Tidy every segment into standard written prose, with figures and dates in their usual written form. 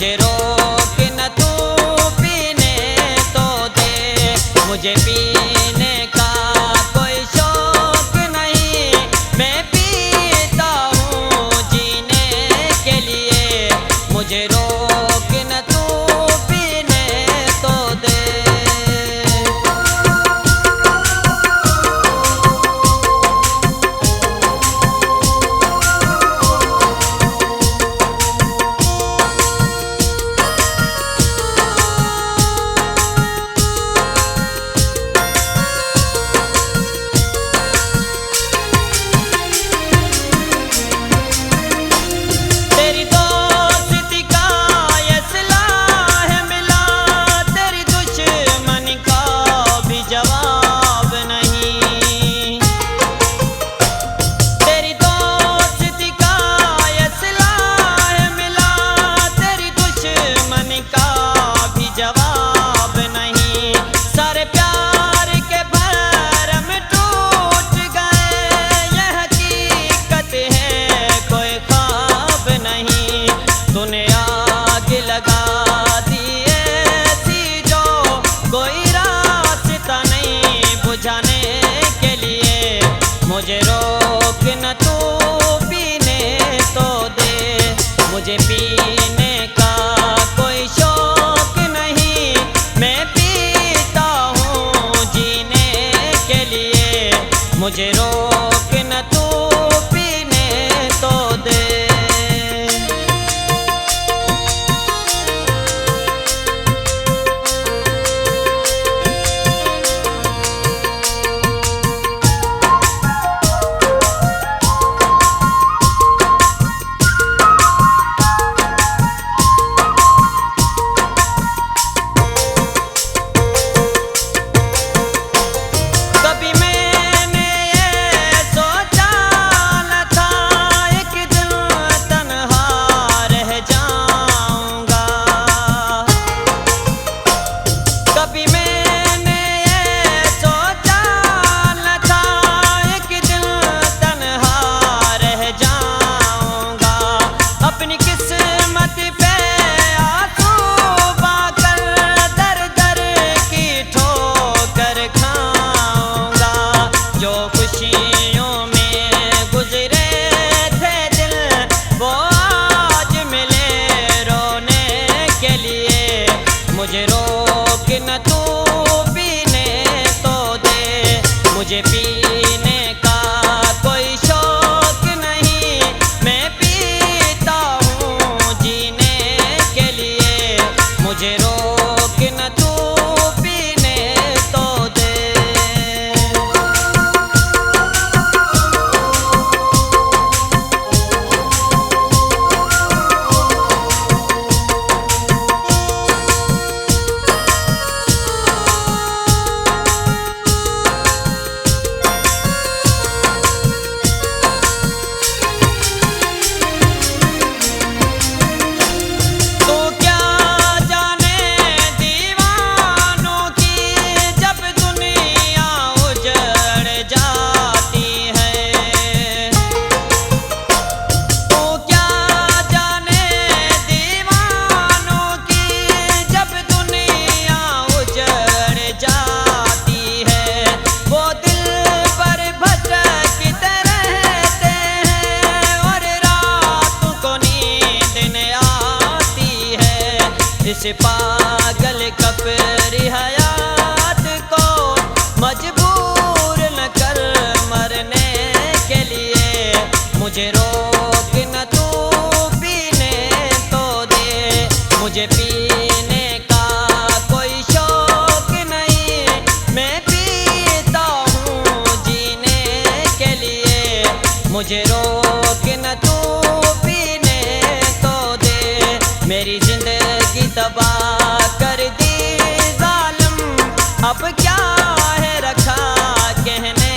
मुझे रोक न तू पीने तो दे। मुझे पीने का कोई शौक नहीं, मैं पीता हूँ जीने के लिए। मुझे रोक न तू पीने तो दे। मुझे रोक न तू पीने तो दे। मुझे पीने का कोई शौक नहीं, मैं पीता हूँ जीने के लिए। मुझे रोक न तू पीने तो दे। मुझे रोक न तू पीने तो दे। मुझे पीने का कोई शौक नहीं, मैं पीता हूँ जीने के लिए। मुझे रोक न तू पीने तो दे। इस पागल कपरी हयात को मजबूर न कर मरने के लिए। मुझे रोक न तू पीने तो दे। मुझे पीने का कोई शौक नहीं, मैं पीता हूँ जीने के लिए। मुझे रोक न तू पीने तो दे। मेरी जिंदगी तबाह कर दी जालिम, अब क्या है रखा कहने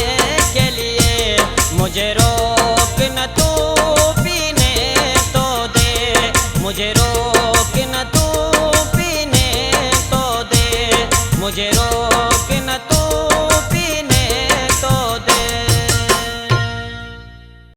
के लिए। मुझे रोक न तू पीने तो दे। मुझे रोक